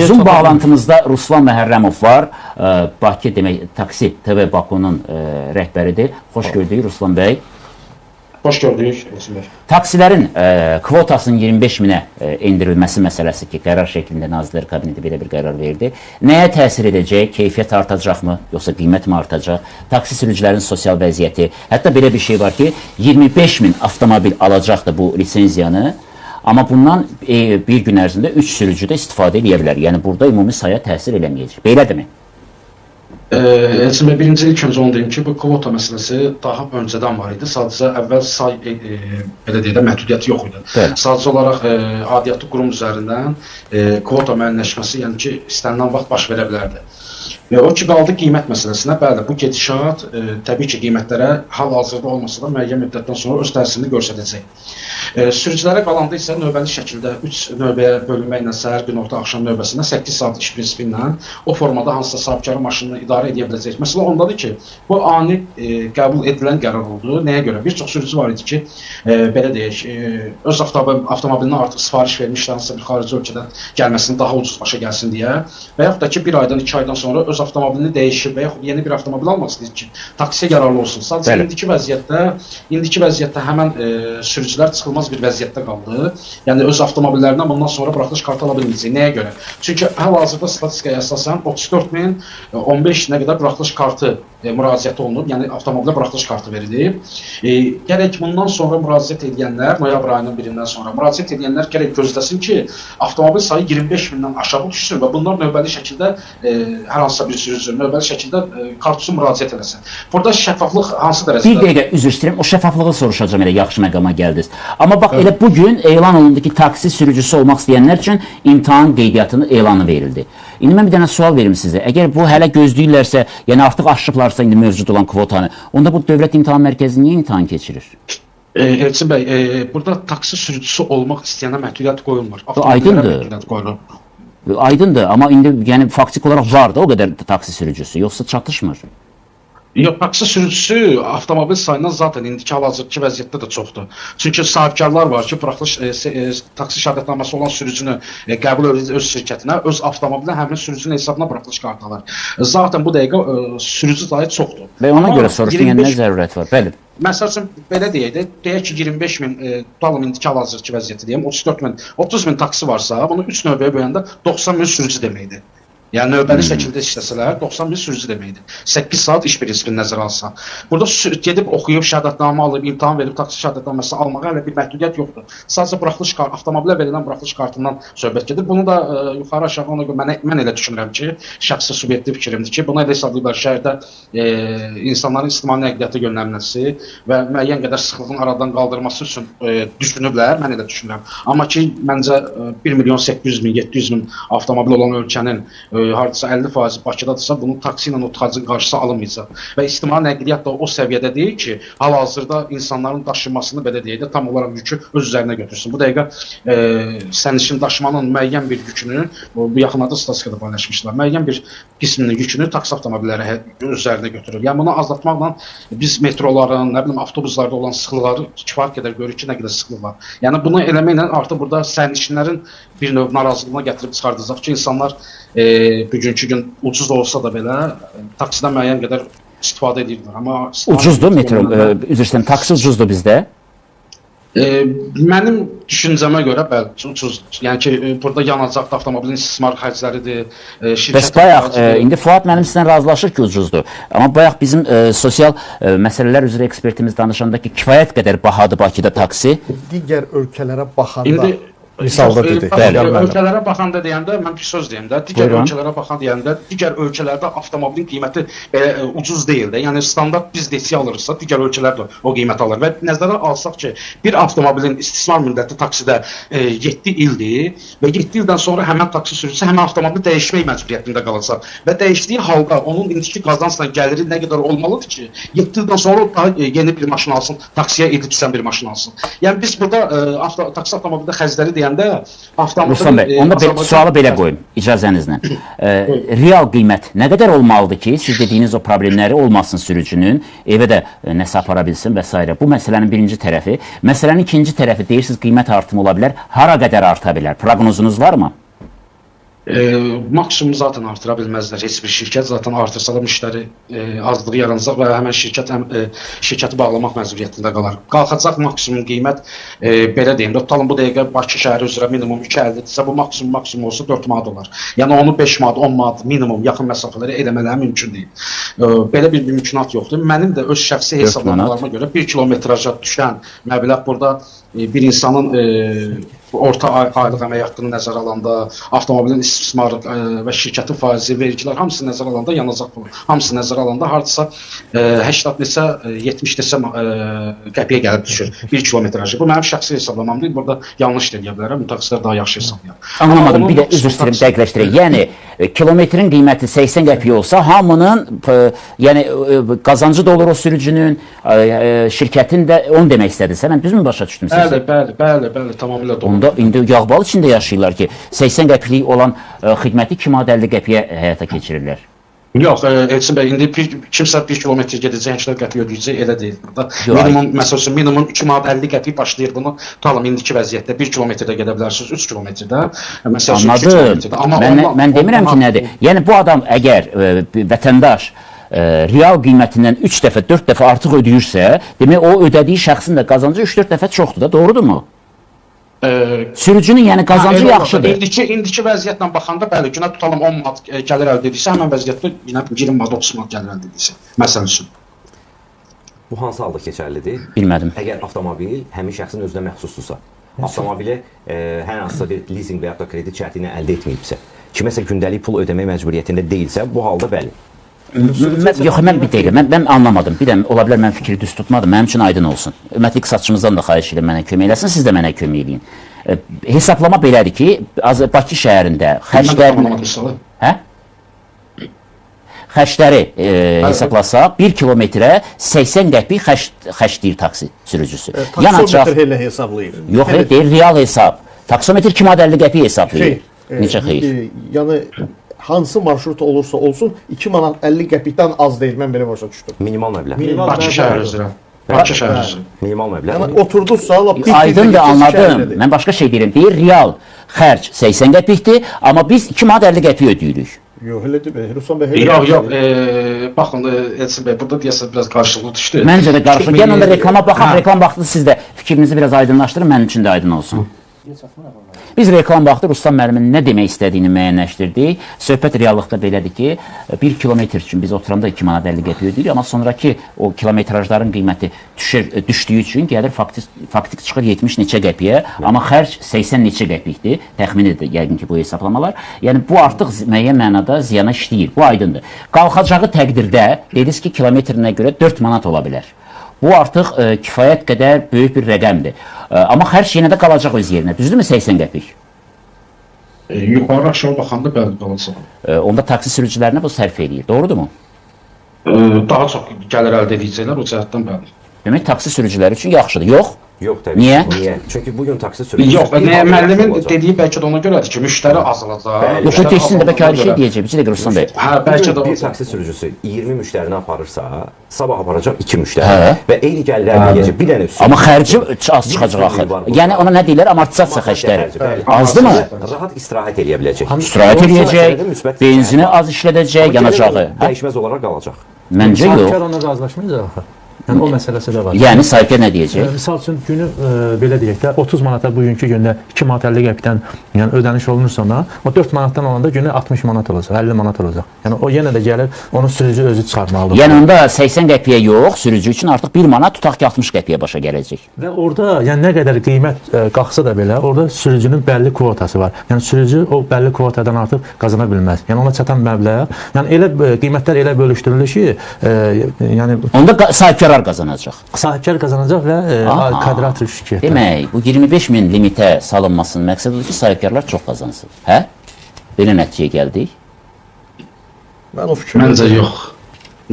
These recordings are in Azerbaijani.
Zoom bağlantımızda Ruslan Məhərrəmov var. Bakı demək, Taksi TV Bakunun rəhbəridir. Xoş gördük Ruslan bəy. Xoş gördük. Taksilərin kvotasının 25 minə endirilməsi məsələsi ki, qərar şəklində Nazirlər Kabineti belə bir qərar verdi. Nəyə təsir edəcək? Keyfiyyət artacaqmı? Yoxsa qiymət mi artacaq? Taksi sürücülərin sosial vəziyyəti. Hətta belə bir şey var ki, 25 min avtomobil alacaqdı bu lisenziyanı. Amma bundan bir gün ərzində 3 sürücü də istifadə edə bilər. Yəni, burada ümumi saya təsir eləməyəcək. Belədirmi? Birinci ilk öncə onu deyim ki, bu kvota məsələsi daha öncədən var idi. Sadəcə əvvəl say belə deyək də məhdudiyyəti yox idi. Sadəcə olaraq aidiyyatı qurum üzərindən kvota müəyyənləşməsi, yəni ki, istənilən vaxt baş verə bilərdi. O ki, qaldı qiymət məsələsinə. Bəli, bu gedişat təbii ki, qiymətlərə hal-hazırda olmasa da müəyyən müddətdən sonra öz təsirini göstərəcək. Sürücülərə qalanda isə növbəli şəkildə 3 növbəyə bölünməklə səhər, günorta, axşam növbəsində 8 saat iş prinsipi ilə o formada hansısa sahibkarı maşınını idarə edə biləcək. Məsələ ondadır ki, bu ani qəbul edilən qərar oldu. Nəyə görə? Bir çox sürücü var idi ki, belə deyək, öz avtomobilinə artıq sifariş vermişlər, hansısa bir xarici ölkədən gəlməsini daha ucuz başa gəlsin deyə və yaxud da ki, 1 aydan 2 aydan sonra öz avtomobilini dəyişir və yaxud yeni bir avtomobil almaq istəyir ki, taksiyə yararlı olsun. Sadəcə indiki vəziyyətdə həmən sürücülər çıxılmaz bir vəziyyətdə qaldı. Yəni, öz avtomobillərindən bundan sonra buraxılış kartı ala bilməyəcək. Nəyə görə? Çünki hal-hazırda statistikaya əsasən 34 min 15 nə qədər buraxılış kartı müraciət olunub, yəni avtomobilə buraxılış kartı verilib. Gərək bundan sonra müraciət edənlər, noyabr ayının birindən sonra müraciət edənlər gərək gözləsin ki, avtomobil sayı 25 mindən aşağı düşsün və bunlar növbəli şəkildə hər hansısa bir sürücü növbəli şəkildə kart üçün müraciət eləsin. Burada şəffaflıq hansı dərəcədə? Bir dəqiqə üzr istəyirəm, o şəffaflığı soruşacağım, elə yaxşı məqama gəldiniz. Amma bax, elə bugün elan olundu ki, taksi sürücüsü olmaq istəyənlər üçün imtahan qeydiyyatının elanı verildi. İndi mən bir dənə sual verim sizə. Əgər bu hələ gözləyirlərsə, yəni artıq aşıblarsa indi mövcud olan kvotanı, onda bu Dövlət İmtahan Mərkəzi niyə imtahan keçirir? Elçin bəy, burada taksi sürücüsü olmaq istəyənə məhdudiyyət qoyulmur. Aydındır. Aydındır, amma indi yəni faktik olaraq var da o qədər taksi sürücüsü, yoxsa çatışmır? Yox, taksi sürücüsü avtomobil sayından zaten indiki hal-hazırki vəziyyətdə də çoxdur. Çünki sahibkarlar var ki, taksi şəhadətnaməsi olan sürücünü qəbul edir öz şirkətinə, öz avtomobilinə həmin sürücünün hesabına buraxılış kartı alır. Zaten bu dəqiqə sürücü sayı çoxdur. Və ona görə soruşdum, yəni nə zərurət var? Bəli. Məsəl üçün, belə deyək ki, 25 min, tutalım indiki hal-hazırki vəziyyəti deyəm, 34 min, 30 min taksi varsa, bunu 3 növbəyə böləndə 90 min sürücü deməkdir. Yəni, növbəli şəkildə işləsələr 90 min sürücü deməkdir. 8 saat iş prinsipini nəzərə alsa. Burada gedib oxuyub, şəhadətnamə alıb, imtahan verib, taksi şəhadətnaməsi almağa hələ bir məhdudiyyət yoxdur. Sadəcə avtomobilə verilən buraxılış kartından söhbət gedir. Bunu da yuxarı aşağı ona görə mən elə düşünürəm ki, şəxsi subyektiv fikrimdir ki, buna elə hesablayırlar şəhərdə insanların ictimai nəqliyyata yönəlməsi və müəyyən qədər sıxlığın aradan qaldırması üçün düşünüblər, mən elə düşünürəm. Amma ki, məncə 1 milyon 800 min, 700 min avtomobil olan ölkənin hardasa 50% Bakıdadırsa, bunun taksi ilə o tıxacın qarşısı alınmayacaq. Və ictimai nəqliyyat da o səviyyədə deyil ki, hal-hazırda insanların daşınmasını belə deyək də tam olaraq yükü öz üzərinə götürsün. Bu dəqiqə sərnişin daşımanın müəyyən bir yükünü, bu yaxınlarda statistikada paylaşmışlar, müəyyən bir qisminin yükünü taksi avtomobilləri öz üzərinə götürür. Yəni bunu azaltmaqla biz metroların, nə bilim, avtobuslarda olan sıxlıqları kifayət qədər görürük ki, nə qədər sıxlıq var. Yəni bunu eləməklə artıq burada sərnişinlərin bir növ narazılığına gətirib çıxardacaq ki, insanlar bugünkü gün ucuz da olsa da belə taksidən müəyyən qədər istifadə edirlər. Ucuzdur metro, üzr istəyirəm, taksi ucuzdur bizdə? Mənim düşüncəmə görə bəli, ucuzdur. Yəni ki, burada yanacaq avtomobilin istismar xərcləridir. Bəs bayaq, indi Fuad mənim sizlə razılaşır ki, ucuzdur. Amma bayaq bizim sosial məsələlər üzrə ekspertimiz danışanda ki, kifayət qədər bahadır Bakıda taksi. Digər ölkələrə baxanda misalda dedik. Ölkələrə baxanda deyəndə, mən bir söz deyəm də, digər ölkələrə baxanda deyəndə, digər ölkələrdə avtomobilin qiyməti ucuz deyil də. Yəni, standart biz deçiyə alırsa, digər ölkələr də o qiymət alır. Və nəzərə alsaq ki, bir avtomobilin istismar müddəti taksidə 7 ildir və 7 ildən sonra həmən taksi sürücüsü həmən avtomobili dəyişmək məcburiyyətində qalacaq. Və dəyişdiyi halda onun indiki qazancla gəliri nə qədər olmalıdır ki, 7 ildən sonra daha yeni bir maşın alsın, taksiyə edib düşən bir maşın alsın. Yəni, biz burada taksi avtomobildə xərcləri Ruslan bəy, onda sualı belə qoyum, icazənizlə. Real qiymət nə qədər olmalıdır ki, siz dediyiniz o problemləri olmasın sürücünün, evə də nəsə apara bilsin və s. Bu məsələnin birinci tərəfi. Məsələnin ikinci tərəfi deyirsiniz, qiymət artımı ola bilər. Hara qədər arta bilər? Proqnozunuz var mı? Maksimum zaten artıra bilməzlər. Heç bir şirkət zaten artırsa da müştəri azlığı yaranacaq və həmən şirkəti bağlamaq məcburiyyətində qalar. Qalxacaq maksimum qiymət belə deyim. Tutalım bu dəqiqə Bakı şəhəri üzrə minimum 2.50-dirsə, bu maksimum olsa 4 manat olar. Yəni onu 5 manat, 10 manat minimum yaxın məsafələrə eləmələri mümkün deyil. Belə bir mümkünat yoxdur. Mənim də öz şəxsi hesablamalarıma görə 1 kilometraja düşən məbləğ burada bir insanın orta aylıq əmək haqqını nəzərə alanda, avtomobilin istismarı və şirkətin faizi, vergilər hamısı nəzərə alanda yanacaq pulu. Hamısı nəzərə alanda hardasa 80 neçə, 70 neçə qəpiyə gəlib düşür 1 kilometrajı. Bu mənim şəxsi hesablamamdır. Burada yanlış deyə bilərəm. Mütəxəssislər daha yaxşı hesablayar. Anlamadım. Bir də üzr istəyirəm, dəqiqləşdirək. Yəni kilometrin qiyməti 80 qəpik olsa, hamının yəni qazancı da olur o sürücünün, şirkətin də onu demək istədirsə, mən düzmü başa düşdüm sizi? Bəli, tamamilə doğru. Onda indi yağbal içində yaşayırlar ki, 80 qəpiklik olan xidməti 2 manat 50 qəpiyə həyata keçirirlər. Yox, Elçin bəy, indi kimsə 1 kilometr gedəcək, həmçinin qəpik ödəyəcək, elə deyil. Minimum, məsəl üçün, minimum 2 manat 50 qəpik başlayır bunu. Tutalım, indiki vəziyyətdə 1 kilometrdə gedə bilərsiniz, 3 kilometrdə. Anladım. Mən demirəm ki, nədir? Yəni, bu adam əgər vətəndaş real qiymətindən 3 dəfə, 4 dəfə artıq ödəyirsə, demək, o ödədiyi şəxsin də qazancı 3-4 dəfə çoxdur da, doğrudurmu? Sürücünün yəni qazancı yaxşıdır. İndiki vəziyyətlə baxanda bəli, günə tutalım 10 manat gəlir əldə edirsə, həmən vəziyyətdə 20 manat, 30 manat gəlir əldə edirsə, məsəl üçün. Bu hansı halda keçərlidir? Bilmədim. Əgər avtomobil həmin şəxsin özünə məxsusdursa, avtomobili hər hansısa bir leasing və ya da kredit şərti ilə əldə etməyibsə, kiməsə gündəlik pul ödəmək məcburiyyətində deyilsə, bu halda bəli. Yox, mən bir deyiləm, mən anlamadım. Bir də ola bilər mən fikri düz tutmadım, mənim üçün aydın olsun. Ümumiyyətlə iqtisadçımızdan da xahiş edirəm mənə kömək eləsin, siz də mənə kömək eləyin. Hesablama belədir ki, Bakı şəhərində xərcləri hesablasaq 1 kilometrə 80 qəpik xərcləyir taksi sürücüsü. Taksometr elə hesablayır. Yox, deyir, real hesab. Taksometr 2 manat 50 qəpik hesablayır. Necə xeyir? Yəni hansı marşrut olursa olsun 2 manat 50 qəpikdən az deyil, mən belə başa düşdüm. Minimal məbləğ. Bakı şəhəri üzrə. Bakı şəhəri üzrə. Minimal məbləğ. Yəni oturduzsa, aydın da anladım. Mən başqa şey deyirəm. Deyir, real xərc 80 qəpikdir, amma biz 2 manat 50 qəpik ödəyirik. Yox, elə deyil. Ruslan bəy. Yox, baxın, Elçin bəy, burada deyəsə biraz qarşılıqlı düşdü. Məncə də qarşılıqlı. Gəlin onda reklama baxaq, reklam vaxtı siz də fikrinizi biraz aydınlaşdırın, mənim üçün də aydın olsun. Biz reklam vaxtı Ruslan müəllimin nə demək istədiyini müəyyənləşdirdik. Söhbət reallıqda belədir ki, 1 kilometr üçün biz oturanda 2 manat 50 qəpik ödəyirik, amma sonraki o kilometrajların qiyməti düşdüyü üçün gəlir faktik çıxır 70 neçə qəpiyə, amma xərc 80 neçə qəpikdir. Təxminidir yəqin ki, bu hesablamalar. Yəni bu artıq müəyyən mənada ziyana işləyir. Bu aydındır. Qalxacağı təqdirdə dediniz ki, kilometrinə görə 4 manat ola bilər. Bu artıq kifayət qədər böyük bir rəqəmdir. Amma xərc yenə də qalacaq öz yerinə. Düzdürmü 80 qəpik? Yuxarı aşağı baxanda bəli qalacaq. Onda taksi sürücülərinə bu sərf eləyir. Doğrudurmu? Daha çox gəlir əldə edəcəklər o cəhətdən bəli. Demək, taksi sürücüləri üçün yaxşıdır. Yox? Yox, təbii. Niyə? Çünki bugün taksi sürücüsü... Yox, müəllimin dediyi bəlkə də ona görədir ki, müştəri azalacaq. Yox, ötəksinin də bəlkə ayrı şey deyəcək. Bir də Ruslan bəy. Bəlkə də bir taksi sürücüsü 20 müştərini aparırsa, sabah aparacaq 2 müştəri və eyni gəlirlər eləyəcək bir dənə üstü. Amma xərci az çıxacaq axı. Yəni ona nə deyirlər? Amortizasiya xərcləri. Azdırmı? Rahat istirahət eləyə biləcək. İstirahət eləyəcək, benzini az işlədəcək, yanacağı. Dəyişməz olaraq qalacaq. Məncə yox. Sahibkar ona razılaşmayacaq axı. Yəni o məsələsi də var. Yəni sahibkar nə deyəcək? Misal üçün günü belə deyək də 30 manata bugünkü gündə 2 manat 50 qəpikdən yəni ödəniş olunursa ona, o 4 manatdan olanda günə 60 manat olacaq, 50 manat olacaq. Yəni o yenə də gəlir, onu sürücü özü çıxarmalıdır. Yəni onda 80 qəpiyə yox, sürücü üçün artıq 1 manat tutaq ki 60 qəpiyə başa gələcək. Və orada yəni nə qədər qiymət qalxsa da belə, orada sürücünün bəlli kvotası var. Yəni sürücü o bəlli kvotadan artıq qazana bilməz. Yəni ona çatan məbləğ, yəni elə qiymətlər elə bölüşdürülür ki, yəni onda sahibkarlar qazanacaq. Sahibkar qazanacaq və kvadrat şirkət. Demək, bu 25 min limitə salınmasının məqsədi odur ki, sahibkarlar çox qazansın. Hə? Belə nəticəyə gəldik. Məncə yox.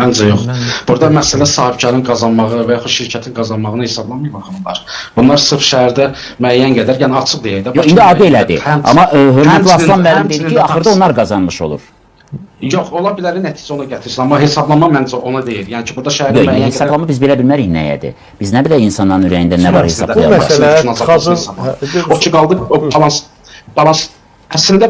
Məncə yox. Burada məsələ sahibkarın qazanmağı və yaxud şirkətin qazanmağını hesablamayıb baxımlar. Bunlar sırf şəhərdə müəyyən qədər, yəni açıq deyək də. Yox, indi adı elədir. Amma hörmətli Aslan müəllim dedi ki, axırda onlar qazanmış olur. Yox, ola bilər nəticə ona gətirsin, amma hesablama məncə ona deyil. Yəni ki, burada şəhərdə müəyyən qədər... Hesablama biz belə bilmərik nəyədir. Biz nə bilək insanların ürəyində nə var hesablayalım. Bu məsələ çıxazın... O ki, qaldı, o balans... Əslində,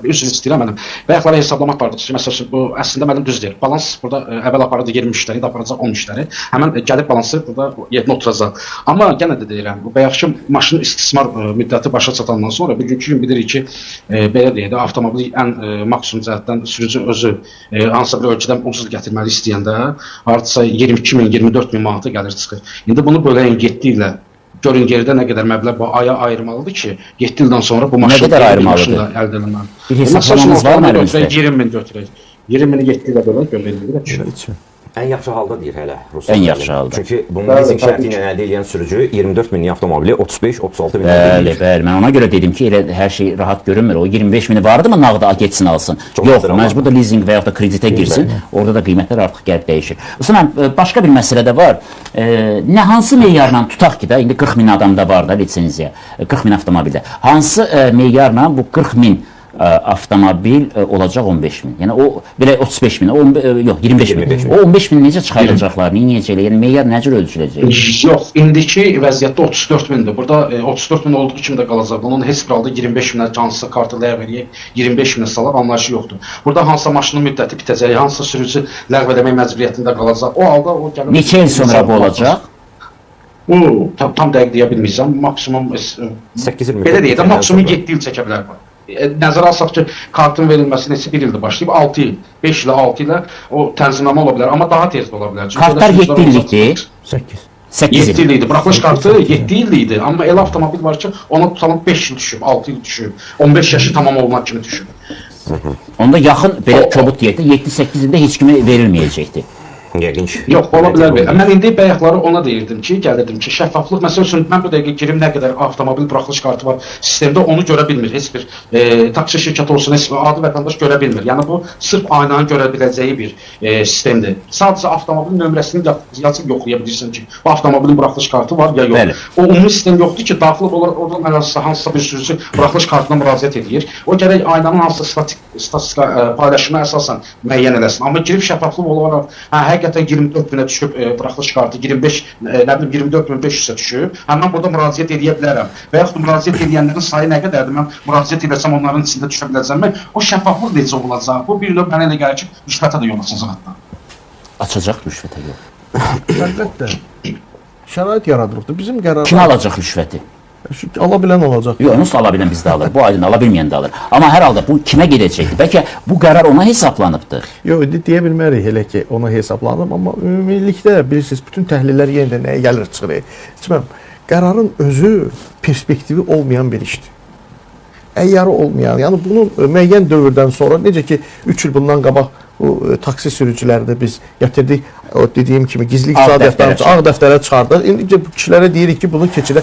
üzr istəyirəm mənim. Bayaqlara hesablamaq vardı ki, məsələn bu əslində mənim düz deyil. Balans burada əvvəl aparırdı 20 işləri, indi aparacaq 10 işləri. Həmin gəlib balansı burada yerinə oturacaq. Amma yenə də deyirəm, bu bayaqki maşının istismar müddəti başa çatandan sonra bugünkü gün bilirik ki, belə deyək də avtomobili ən maksimum cəhətdən sürücü özü hansısa bir ölkədən ucuz gətirməli istəyəndə hardasa 22 min, 24 min manata gəlir çıxır. İndi bunu böləyin 7 ilə görün geridə nə qədər məbləğ bu aya ayırmalıdır ki, 7 ildən sonra bu maşın əldə edilməlidir. Bir hesablamamız var mı əlimizdə? 20 min götürək. 20 mini 7 ilə bölək. Ən yaxşı halda deyir hələ Ruslan. Ən yaxşı halda. Çünki bunu leasing şərti ilə əldə edən sürücü 24 minlik avtomobili 35-36 min. Bəli, bəli. Mən ona görə dedim ki, elə hər şey rahat görünmür. O 25 mini vardı mı nağda getsin alsın. Yox, məcbur da leasing və yaxud da kreditə girsin. Orada da qiymətlər artıq gəlib dəyişir. Usman, başqa bir məsələ də var. Nə hansı meyarla tutaq ki da, indi 40 min adamda var da lisenziya, 40 min avtomobildə. Hansı meyarla bu 40 min avtomobil olacaq 15 min. Yəni o belə 35 min, yox 25 min. O 15 min necə çıxaracaqlar? Necə? Yəni meyar nə cür ölçüləcək? Yox, indiki vəziyyətdə 34 mindir. Burada 34 min olduğu kimi də qalacaq. Bunun heç bir halda 25 minə cansız kartı ləğv eləyib 25 minə salaq anlayışı yoxdur. Burada hansısa maşının müddəti bitəcək, hansısa sürücü ləğv eləmək məcburiyyətində qalacaq. O halda o gəlir. Neçə il sonra bu olacaq? Tam dəqiq deyə bilməyəcəm. Maksimum 8 il belə deyək də maksimum 7 il çəkə bilər bu. Nəzərə alsaq ki, kartın verilməsi neçə bir ildir başlayıb, 6 il, 5 ilə 6 ilə o tənzimləmə ola bilər, amma daha tez də ola bilər. Kartlar 7 illikdir. 7 il idi. Buraxılış kartı 7 il idi, amma elə avtomobil var ki, ona tutalım 5 il düşüb, 6 il düşüb, 15 yaşı tamam olmaq kimi düşüb. Onda yaxın, belə kobud deyək də, 7-8 ildə heç kimi verilməyəcəkdir. Yəqin. Yox, ola bilər. Mən indi bayaqları ona deyirdim ki, gəlirdim ki, şəffaflıq məsəl üçün mən bu dəqiqə girim nə qədər avtomobil buraxılış kartı var sistemdə onu görə bilmir. Heç bir taksi şirkəti olsun, heç bir adi vətəndaş görə bilmir. Yəni bu sırf aynanın görə biləcəyi bir sistemdir. Sadəcə avtomobilin nömrəsini yazıb yoxlaya bilirsən ki, bu avtomobilin buraxılış kartı var ya yox. Bəli. O ümumi sistem yoxdur ki, daxil olaraq oradan hansısa bir sürücü buraxılış kartına müraciət edir. O gərək aynanın hansısa statistika paylaşımına əsasən müəyyən eləsin. Amma girib şəffaflıq olaraq, həqiqətən 24 minə düşüb buraxılış kartı, 24 min 500-ə düşüb. Həmən burada müraciət edə bilərəm. Və yaxud müraciət edənlərin sayı nə qədərdir? Mən müraciət edəsəm onların içində düşə biləcəm. O şəffaflıq necə olacaq? Bu bir növ mənə elə gəlir ki, rüşvətə də yol açacaq hətta. Açacaq rüşvətə yol. Əlbəttə. Şərait yaradılıbdır. Bizim qərar Kim alacaq rüşvəti? ala bilən olacaq. Yox, onsuz ala bilən bizdə alır. Bu aydın ala bilməyən də alır. Amma hər halda bu kimə gedəcəkdir? Bəlkə bu qərar ona hesablanıbdır. Yox, deyə bilmərik elə ki, ona hesablanıb, amma ümumilikdə bilirsiniz, bütün təhlillər yenə nəyə gəlir çıxır. Çıxmam, qərarın özü perspektivi olmayan bir işdir. Əyyarı olmayan, yəni bunun müəyyən dövrdən sonra, necə ki 3 il bundan qabaq bu taksi sürücülərdə biz gətirdik, o dediyim kimi gizli iqtisadiyyatdan ağ dəftərə çıxardıq. İndi bu kişilərə deyirik ki, bunu keçilə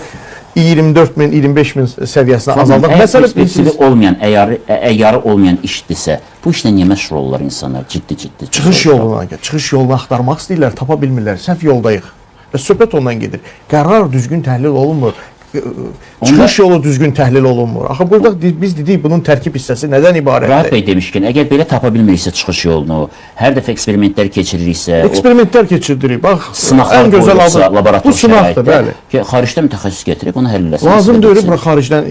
24 min, 25 min səviyyəsinə azaldıq. Məsələ perspektivi olmayan, əyyarı olmayan işdirsə, bu işlə niyə məşğul olurlar insanlar ciddi? Çıxış yolunu axtarmaq istəyirlər, tapa bilmirlər, səhv yoldayıq. Və söhbət ondan gedir. Qərar düzgün təhlil olunmur. Çıxış yolu düzgün təhlil olunmur. Axı burada biz dedik bunun tərkib hissəsi nədən ibarətdir? Rahat bəy demişkən, əgər belə tapa bilmiriksə çıxış yolunu, hər dəfə eksperimentlər keçiririksə, eksperimentlər keçirdirik. Bax, sınaqlar qoyulursa laborator şəraitdə, ki, xaricdə mütəxəssis gətirib onu həll eləsin. Lazım deyil bura xaricdən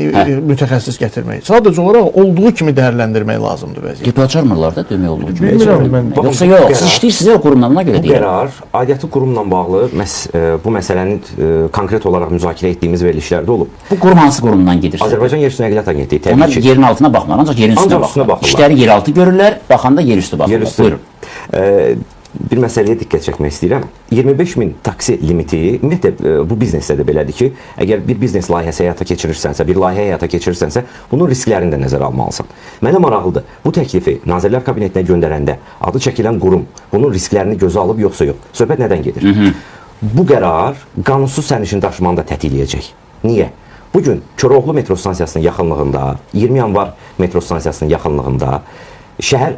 mütəxəssis gətirmək. Sadəcə olaraq olduğu kimi dəyərləndirmək lazımdır vəziyyət. Bacarmırlar da demək olduğu kimi. Bilmirəm mən. Yoxsa yox, siz işləyirsiniz o qurumlarına görə deyirəm. Bu qərar aidiyyatı qurumla bağlı bu məsələni konkret olaraq müzakirə etdiyimiz verilişlərdə olub. Bu qurum hansı qurumdan gedir? Azərbaycan Yerüstü Nəqliyyat Agentliyi təbii ki. Onlar yerin altına baxmır, ancaq yerin üstünə baxırlar. İşləri yeraltı görürlər, baxanda yerüstü baxırlar. Buyurun. Bir məsələyə diqqət çəkmək istəyirəm. 25 min taksi limiti, ümumiyyətlə bu biznesdə də belədir ki, əgər bir biznes layihəsi həyata keçirirsənsə, bir layihə həyata keçirirsənsə, bunun risklərini də nəzərə almalısan. Mənə maraqlıdır, bu təklifi Nazirlər Kabinetinə göndərəndə adı çəkilən qurum bunun risklərini gözə alıb yoxsa yox? Söhbət nədən gedir? Bu qərar qanunsuz sərnişin daşımanı da tətikləyəcək. Niyə? Bugün Koroğlu metro stansiyasının yaxınlığında, 20 yanvar metro stansiyasının yaxınlığında şəhər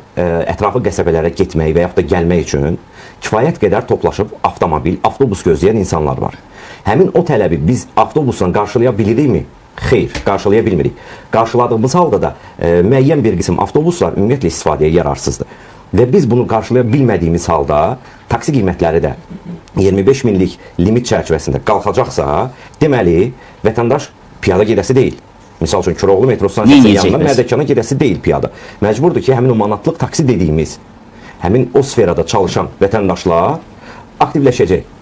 ətrafı qəsəbələrə getmək və yaxud da gəlmək üçün kifayət qədər toplaşıb avtomobil, avtobus gözləyən insanlar var. Həmin o tələbi biz avtobusla qarşılaya bilirikmi? Xeyr, qarşılaya bilmirik. Qarşıladığımız halda da müəyyən bir qism avtobuslar ümumiyyətlə istifadəyə yararsızdır. Və biz bunu qarşılaya bilmədiyimiz halda taksi qiymətləri də 25 minlik limit çərçivəsində qalxacaqsa, deməli, vətəndaş piyada gedəsi deyil. Misal üçün Koroğlu metro stansiyasının Neyniyəcək yanından bəs? Mərdəkana gedəsi deyil piyada. Məcburdur ki, həmin o manatlıq taksi dediyimiz, həmin o sferada çalışan vətəndaşlar aktivləşəcək.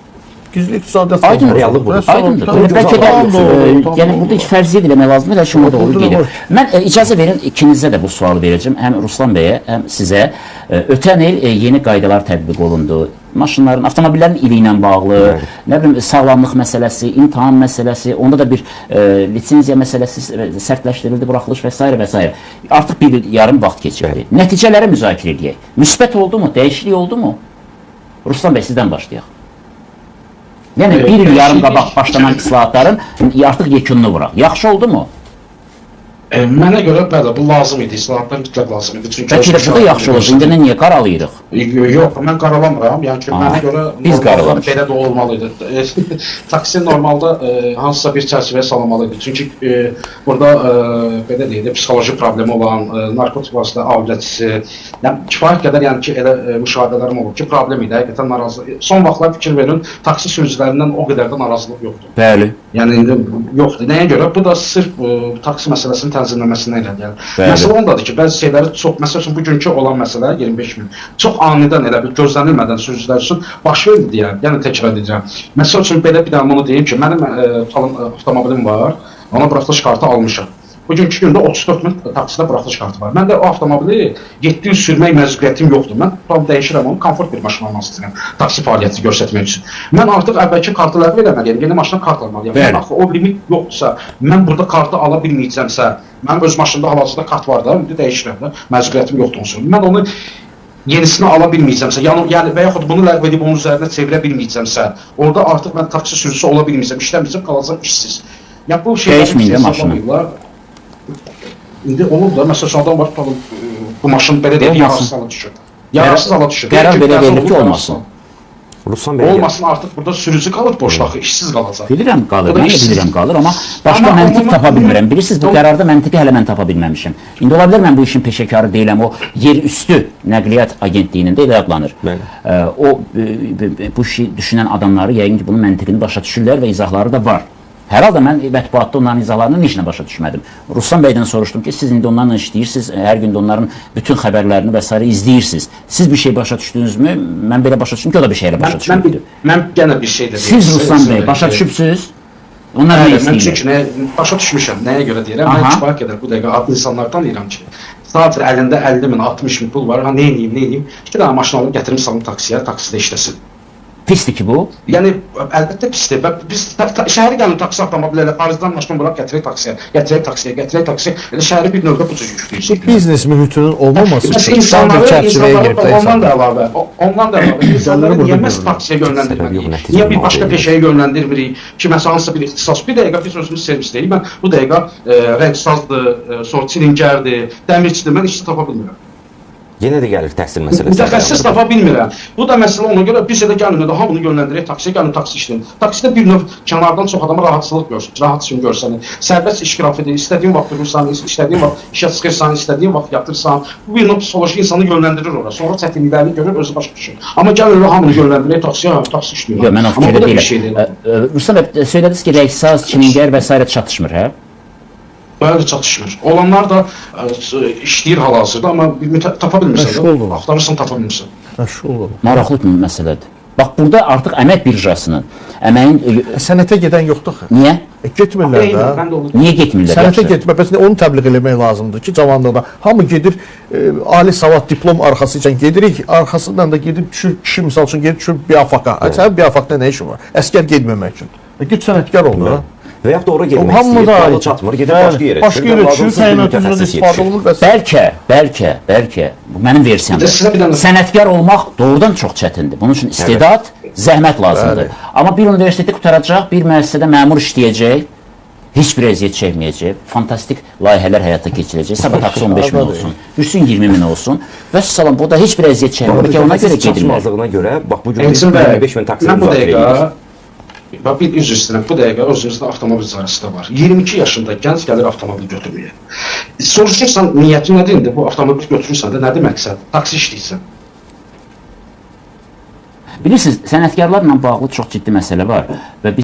Gizli iqtisadiyyat Aydındır. Reallıq budur. Aydındır. Tamam, Bəlkə də tamam. yəni burada heç fərziyyət eləmək lazımdır, elə şuna doğru Burada da gedir. var. Mən icazə verin ikinizə də bu sualı verəcəm. Həm Ruslan bəyə, həm sizə. Ötən il yeni qaydalar tətbiq olundu. Maşınların, avtomobillərin ili ilə bağlı, nə bilim sağlamlıq məsələsi, imtahan məsələsi, onda da bir lisenziya məsələsi sərtləşdirildi, buraxılış və s. və s. Artıq bir il yarım vaxt keçirdi. Nəticələri müzakirə edək. Müsbət oldu mu? Dəyişiklik oldu mu? Ruslan bəy sizdən başlayaq. Yəni bir il yarım qabaq başlanan islahatların artıq yekununu vuraq. Yaxşı oldu mu? Mənə görə bəli, bu lazım idi, islahatlar mütləq lazım idi. Çünki Bəlkə də bu da yaxşı olur. İndi niyə qaralayırıq? Yox, mən qaralamıram. Yəni ki, mənə görə biz qaralamışıq. belə də olmalı idi. Taksi normalda hansısa bir çərçivəyə salınmalı idi. Çünki burada belə deyək də psixoloji problemi olan, narkotik vasitə avlətçisi, yəni kifayət qədər yəni ki, elə müşahidələrim olur ki, problem idi, həqiqətən narazılıq. Son vaxtlar fikir verin, taksi sürücülərindən o qədər də narazılıq yoxdur. Bəli. Yəni indi yoxdur. Nəyə görə? Bu da sırf taksi məsələsinin tənzimləməsinə ilə gəlir. Məsələ ondadır ki, bəzi şeyləri çox, məsəl üçün bugünkü olan məsələ 25 min çox anidən elə bir gözlənilmədən sürücülər üçün baş verdi deyirəm. Yəni təkrar edirəm. Məsəl üçün belə bir dənə onu deyim ki, mənim avtomobilim var, ona buraxılış kartı almışam. Bugünkü gündə 34 min taksidə buraxılış kartı var. Mən də o avtomobili 7 il sürmək məcburiyyətim yoxdur. Mən tam dəyişirəm onu, komfort bir maşın almaq istəyirəm. Taksi fəaliyyəti göstərmək üçün. Mən artıq əvvəlki kartı ləğv eləməliyəm, yeni maşına kart almalıyam. Yəni axı o limit yoxdursa, mən burada kartı ala bilməyəcəmsə, mənim öz maşınımda hal-hazırda kart var da, indi dəyişirəm də, məcburiyyətim yoxdur onun. Mən onu yenisini ala bilməyəcəmsə, yəni və yaxud bunu ləğv edib onun üzərinə çevirə bilməyəcəmsə, orada artıq mən taksi sürücüsü ola bilməyəcəm, işləməyəcəm, qalacaq işsiz. Yəni bu şeyləri maşını. İndi olur da, məsələn, adam var, bu maşın belə deyək, yararsız hala düşür. Yararsız hala düşür. Qərar belə verilir ki, olmasın. Ruslan bəy, Olmasın, artıq burada sürücü qalır boşluqda, işsiz qalacaq. Bilirəm qalır, mən də bilirəm qalır, amma başqa məntiq tapa bilmirəm. Bilirsiniz, bu qərarda məntiqi hələ mən tapa bilməmişim. İndi ola bilər mən bu işin peşəkarı deyiləm, o yer üstü nəqliyyat agentliyinin də elə adlanır. O, bu işi düşünən adamları yəqin ki, bunun məntiqini başa düşürlər və izahları da var. Hər halda mən mətbuatda onların izahlarını niçinə başa düşmədim. Ruslan bəydən soruşdum ki, siz indi onlarla işləyirsiniz, hər gün onların bütün xəbərlərini və s. izləyirsiniz. Siz bir şey başa düşdünüzmü? Mən belə başa düşdüm ki, o da bir şeylə başa düşmürdü. Mən yenə bir şey də deyim. Siz Ruslan bəy başa düşübsünüz? Onlar nə Mən istəyirlər? çünki başa düşmüşəm, nəyə görə deyirəm? Mən kifayət qədər bu dəqiqə adlı insanlardan deyirəm ki, sadəcə əlində 50 min, 60 min pul var, nə edeyim? İki dənə maşın alıb gətirim salım taksiyə, taksidə işləsin. Pisdir ki bu. Yəni əlbəttə pisdir. Biz şəhəri gəlin taksi avtomobillərlə Parisdən maşın bıraq gətirək taksiyə. Elə şəhəri bir növdə bu cür yükləyir. Biznes mühitinin olmaması üçün insanları çərçivəyə girib də ondan da əlavə insanları niyə məhz taksiyə yönləndirməliyik? Niyə bir başqa peşəyə yönləndirmirik ki, məsələn, hansısa bir ixtisas? Bir dəqiqə biz özümüz servisdəyik. Mən bu dəqiqə rəngsazdır, sonra çilingərdir, dəmirçidir, mən işçi tapa bilmirəm. yenə də gəlir təhsil məsələsi. Mütəxəssis tapa bilmirəm. Bu da məsələ ona görə biz də gəlin də hamını yönləndirək taksiyə, gəlin taksi işləyin. Taksidə bir növ kənardan çox adama rahatçılıq görsün, rahat üçün görsən. Sərbəst iştiraf edir, istədiyin vaxt durursan, istədiyin vaxt işə çıxırsan, istədiyin vaxt yatırsan. Bu bir növ psixoloji insanı yönləndirir ora. Sonra çətinliklərini görür, özü başa düşür. Amma gəlin hamını yönləndirək taksiyə, taksi işləyin. Yox, mən o fikirdə deyiləm. Ruslan bəy, söylədiniz ki, rəqsaz, çilingər və s. çatışmır, hə? Bəli, çatışmır. Olanlar da işləyir hal-hazırda, amma tapa bilmirsən. Axtarırsan, tapa bilmirsən. Məşğul olur. Maraqlı bir məsələdir. Bax, burada artıq əmək birjasının, əməyin... Sənətə gedən yoxdur ki. Niyə? Getmirlər də. Niyə getmirlər? Sənətə getmə, bəs onu təbliğ eləmək lazımdır ki, cavanlıqda. Hamı gedir, ali savad diplom arxası ilə gedirik, arxasından da gedib düşür, kişi misal üçün gedib düşür biafaka. Sənin biafakda nə işin var? Əskər gedməmək üçün. Get sənətkar ol da. Və yaxud da ora getmək istəyir, balı çatmır, gedib başqa yerə. Başqa yerə düşür, təyinatından istifadə olunur və Bəlkə, bu mənim versiyamdır. Sənətkar olmaq doğrudan çox çətindir. Bunun üçün istedad, zəhmət lazımdır. Amma bir universiteti qutaracaq, bir müəssisədə məmur işləyəcək, heç bir əziyyət çəkməyəcək, fantastik layihələr həyata keçirəcək, sabah taksi 15 min olsun, düşsün 20 min olsun və salam, bu da heç bir əziyyət çəkməyəcək, ona görə gedirlər. Çatışmazlığına görə, bax bu gün 25 min taksi müzakirə edirik. Bax, bir üzr istəyirəm, bu dəqiqə özünüzdə avtomobil icarəsi də var. 22 yaşında gənc gəlir avtomobil götürməyə. Soruşursan, niyyəti nədir indi? Bu avtomobil götürürsən də nədir məqsəd? Taksi işləyirsən. Bilirsiniz, sənətkarlarla bağlı çox ciddi məsələ var və biz